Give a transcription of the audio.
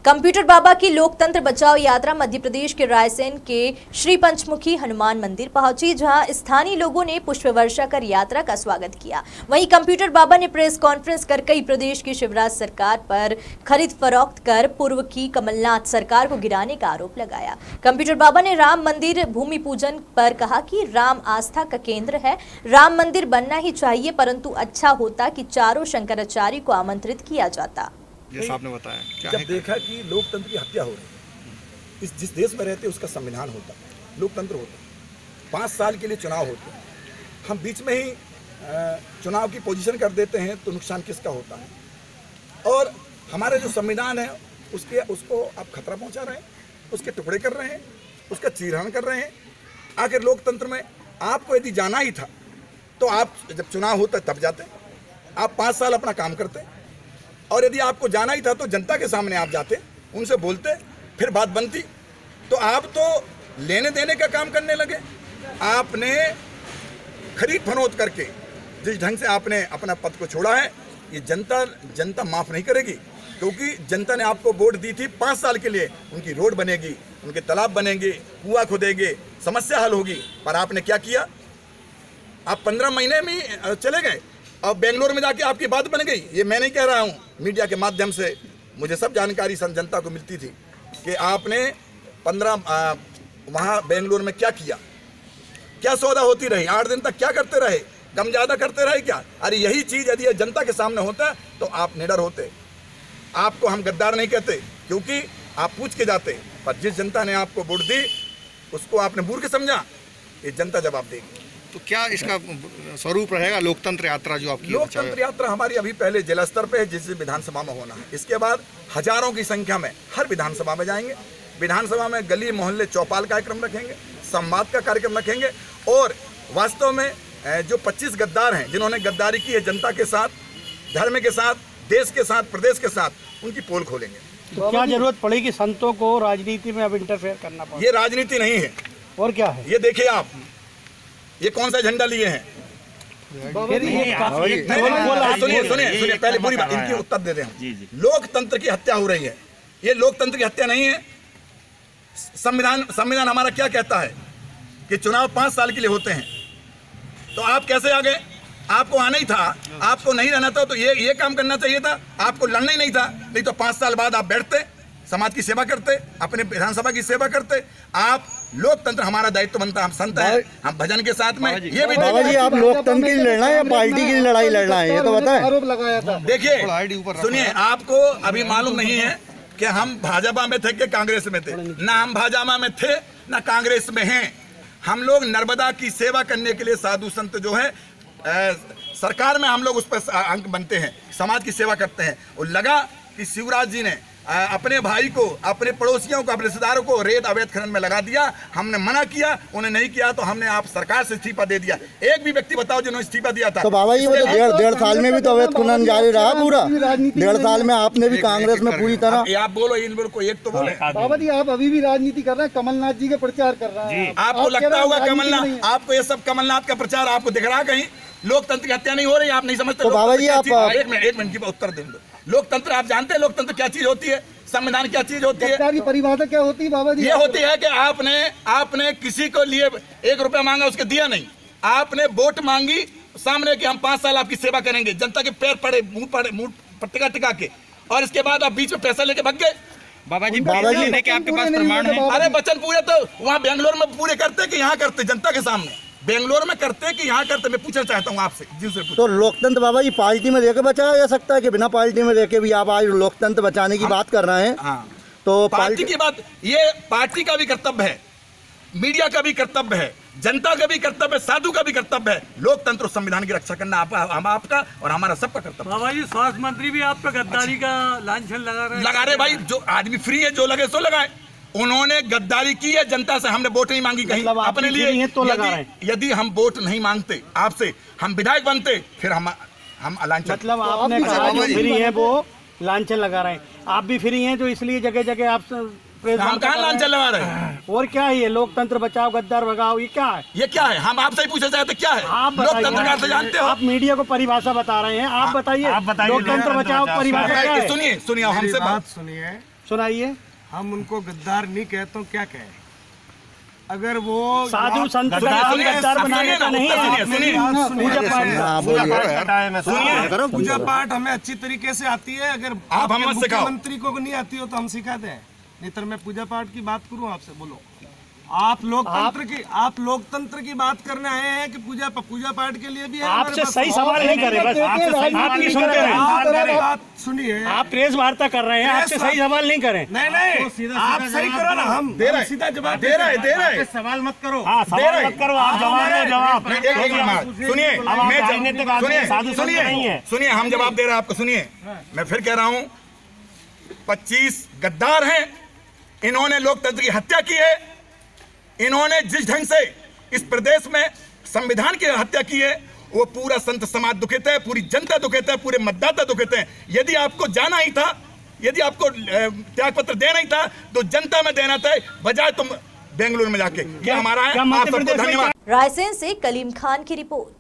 Computer बाबा की लोकतंत्र बचाओ यात्रा मध्य प्रदेश के रायसेन के श्री पंचमुखी हनुमान मंदिर पहुंची, जहां स्थानीय लोगों ने पुष्प वर्षा कर यात्रा का स्वागत किया। वहीं कंप्यूटर बाबा ने प्रेस कॉन्फ्रेंस कर कई प्रदेश की शिवराज सरकार पर खरीद फरोख्त कर पूर्व की कमलनाथ सरकार को गिराने का आरोप लगाया। कंप्यूटर बाबा ने राम मंदिर भूमि पूजन पर कहा कि राम आस्था का केंद्र है, राम मंदिर बनना ही चाहिए, परंतु अच्छा होता कि चारों शंकराचार्य को आमंत्रित किया जाता। जैसा आपने बताया, क्या जब देखा कि लोकतंत्र की हत्या हो रही है, जिस देश में रहते उसका संविधान होता, लोकतंत्र होता, 5 साल के लिए चुनाव होते, हम बीच में ही चुनाव की पोजीशन कर देते हैं तो नुकसान किसका होता है। और हमारे जो संविधान है उसको आप खतरा पहुंचा रहे हैं, उसके टुकड़े कर रहे हैं, उसका चीरहरण कर रहे हैं। आखिर लोकतंत्र में आपको यदि जाना ही था तो आप जब चुनाव होता तब जाते, आप 5 साल अपना काम करते, और यदि आपको जाना ही था तो जनता के सामने आप जाते, उनसे बोलते, फिर बात बनती। तो आप तो लेने देने का काम करने लगे। आपने खरीद फरोख्त करके जिस ढंग से आपने अपना पद को छोड़ा है, ये जनता माफ़ नहीं करेगी, क्योंकि जनता ने आपको वोट दी थी 5 साल के लिए। उनकी रोड बनेगी, उनके तालाब बनेंगे, कुआं खोदेंगे, समस्या हल होगी। पर आपने क्या किया? आप 15 महीने में चले गए और बेंगलोर में जाके आपकी बात बन गई। ये मैं नहीं कह रहा हूँ, मीडिया के माध्यम से मुझे सब जानकारी जनता को मिलती थी कि आपने 15 वहाँ बेंगलोर में क्या किया, क्या सौदा होती रही, 8 दिन तक क्या करते रहे, कम ज़्यादा करते रहे क्या? अरे यही चीज़ यदि जनता के सामने होता तो आप निडर होते। आपको हम गद्दार नहीं कहते, क्योंकि आप पूछ के जाते। पर जिस जनता ने आपको वोट दी उसको आपने मूर्ख समझा, ये जनता जवाब देगी। तो क्या इसका स्वरूप रहेगा लोकतंत्र यात्रा जो आपकी? लोकतंत्र यात्रा हमारी अभी पहले जिला स्तर पे है, जिस विधानसभा में होना है। इसके बाद हजारों की संख्या में हर विधानसभा में जाएंगे। विधानसभा में गली मोहल्ले चौपाल कार्यक्रम रखेंगे, संवाद का कार्यक्रम रखेंगे, और वास्तव में जो 25 गद्दार हैं जिन्होंने गद्दारी की है जनता के साथ, धर्म के साथ, देश के साथ, प्रदेश के साथ, उनकी पोल खोलेंगे। तो क्या जरूरत पड़ेगी संतों को राजनीति में अब इंटरफेयर करना पड़ेगा? ये राजनीति नहीं है। और क्या है? ये देखिए आप, ये कौन सा झंडा लिए हैं? सुनिए पहले पूरी बात, इनकी उत्तर दे दें हम। लोकतंत्र की हत्या हो रही है, ये लोकतंत्र की हत्या नहीं है। संविधान हमारा क्या कहता है कि चुनाव 5 साल के लिए होते हैं। तो आप कैसे आ गए? आपको आना ही था, आपको नहीं रहना था तो ये काम करना चाहिए था, आपको लड़ना ही नहीं था। नहीं तो 5 साल बाद आप बैठते, समाज की सेवा करते, अपने विधानसभा की सेवा करते। आप लोकतंत्र हमारा दायित्व बनता, हम संत हैं, हम भजन के साथ में ये भी। बाबा जी, आप लोकतंत्र की लड़ना है या पार्टी की लड़ाई लड़ना है, ये तो बताएं। आरोप लगाया था। देखिए सुनिए, आपको अभी मालूम नहीं है कि हम भाजपा में थे कि कांग्रेस में थे। ना हम भाजपा में थे ना कांग्रेस में हैं। हम लोग नर्मदा की सेवा करने के लिए साधु संत जो है सरकार में हम लोग उस पर अंक बनते हैं, समाज की सेवा करते हैं। और लगा कि शिवराज जी ने अपने भाई को, अपने पड़ोसियों को, अपने रिश्तेदारों को रेत अवैध खनन में लगा दिया। हमने मना किया, उन्हें नहीं किया, तो हमने आप सरकार से इस्तीफा दे दिया। एक भी व्यक्ति बताओ जिन्होंने इस्तीफा दिया था? तो बाबा जी, वो तो डेढ़ साल में भी तो अवैध खनन जारी रहा पूरा। 1.5 साल में आपने भी कांग्रेस में पूरी तरह। आप बोलो, इन लोगों को एक तो बोले। बाबा जी, आप अभी भी राजनीति कर रहे हैं, कमलनाथ जी के प्रचार कर रहे हैं। आपको लगता होगा कमलनाथ, आपको ये सब कमलनाथ का प्रचार आपको दिख रहा कहीं? लोकतंत्र की हत्या नहीं हो रही, आप नहीं समझते? तो बाबा जी, आप एक मिनट की उत्तर दें। लोकतंत्र आप जानते हैं लोकतंत्र क्या चीज होती है? संविधान क्या चीज होती है? सरकार की परिभाषा क्या होती है बाबा जी? ये होती है कि आपने किसी को लिए 1 रुपया मांगा, उसके दिया नहीं। आपने वोट मांगी सामने कि हम 5 साल आपकी सेवा करेंगे, जनता के पैर पड़े, मुंह पर टिका के, और इसके बाद आप बीच में पैसा लेके भाग गए। बाबा जी, के आपके पास प्रमाण है? अरे वचन पूरे तो वहाँ बेंगलोर में पूरे करते कि यहाँ करते? जनता के सामने बेंगलोर में करते कि यहाँ करते? मैं पूछना चाहता हूँ आपसे, जिनसे तो लोकतंत्र बाबा जी पार्टी में लेके बचाया जा सकता है कि बिना पार्टी में लेके भी आप आज लोकतंत्र बचाने की बात कर रहे हैं? हाँ। तो पार्टी की बात, ये पार्टी का भी कर्तव्य है, मीडिया का भी कर्तव्य है, जनता का भी कर्तव्य है, साधु का भी कर्तव्य है। लोकतंत्र और संविधान की रक्षा करना आपका और हमारा सबका कर्तव्य। बाबा जी, स्वास्थ्य मंत्री भी आप पे गद्दारी का लांछन लगा रहे भाई। जो आदमी फ्री है, जो लगे सो लगाए। उन्होंने गद्दारी की है जनता से, हमने वोट नहीं मांगी कहीं अपने लिए। तो यदि हम वोट नहीं मांगते आपसे, हम विधायक बनते, फिर हम लांछन। मतलब आपने कहा जो फ्री है वो लांछन लगा रहे हैं, आप भी फ्री हैं, जो इसलिए जगह जगह आप हम कहाँ लांछन लगा रहे हैं? और क्या है ये लोकतंत्र बचाओ गद्दार भगाओ, ये क्या है? ये क्या है? हम आपसे ही पूछना चाहते क्या है लोकतंत्र का? जानते हो आप मीडिया को परिभाषा बता रहे हैं, आप बताइए लोकतंत्र बचाओ परिभाषा क्या है? सुनिए हमसे बात सुनिए। सुनाइए। हम उनको गद्दार नहीं कहते, क्या कहें? अगर वो साधु संत गद्दार बनाने का नहीं है। पूजा पाठ हमें अच्छी तरीके से आती है। अगर आप हमें मुख्यमंत्री को नहीं आती हो तो हम सिखाते हैं, नहीं तो मैं पूजा पाठ की बात करूं आपसे। बोलो, आप लोकतंत्र की बात करने आए हैं कि पूजा पाठ के लिए भी है। आपसे सही सवाल नहीं कर रहे, बस आपकी सुनते रहे। बात सुनिए, आप प्रेस वार्ता कर रहे हैं, आपसे सही सवाल नहीं करें। नहीं, आप सही करो ना, हम सीधा जवाब दे रहे। सवाल मत करो, सवाल मत करो, आप जवाब। सुनिए, हम जवाब दे रहे हैं आपको। सुनिए, मैं फिर कह रहा हूँ, 25 गद्दार हैं, इन्होंने लोकतंत्र की हत्या की है। इन्होंने जिस ढंग से इस प्रदेश में संविधान की हत्या की है, वो पूरा संत समाज दुखित है, पूरी जनता दुखित है, पूरे मतदाता दुखित है। यदि आपको जाना ही था, यदि आपको त्यागपत्र देना ही था, तो जनता में देना था, बजाय तुम बेंगलुरु में जाके। ये हमारा है। आप सबको धन्यवाद। रायसेन से कलीम खान की रिपोर्ट।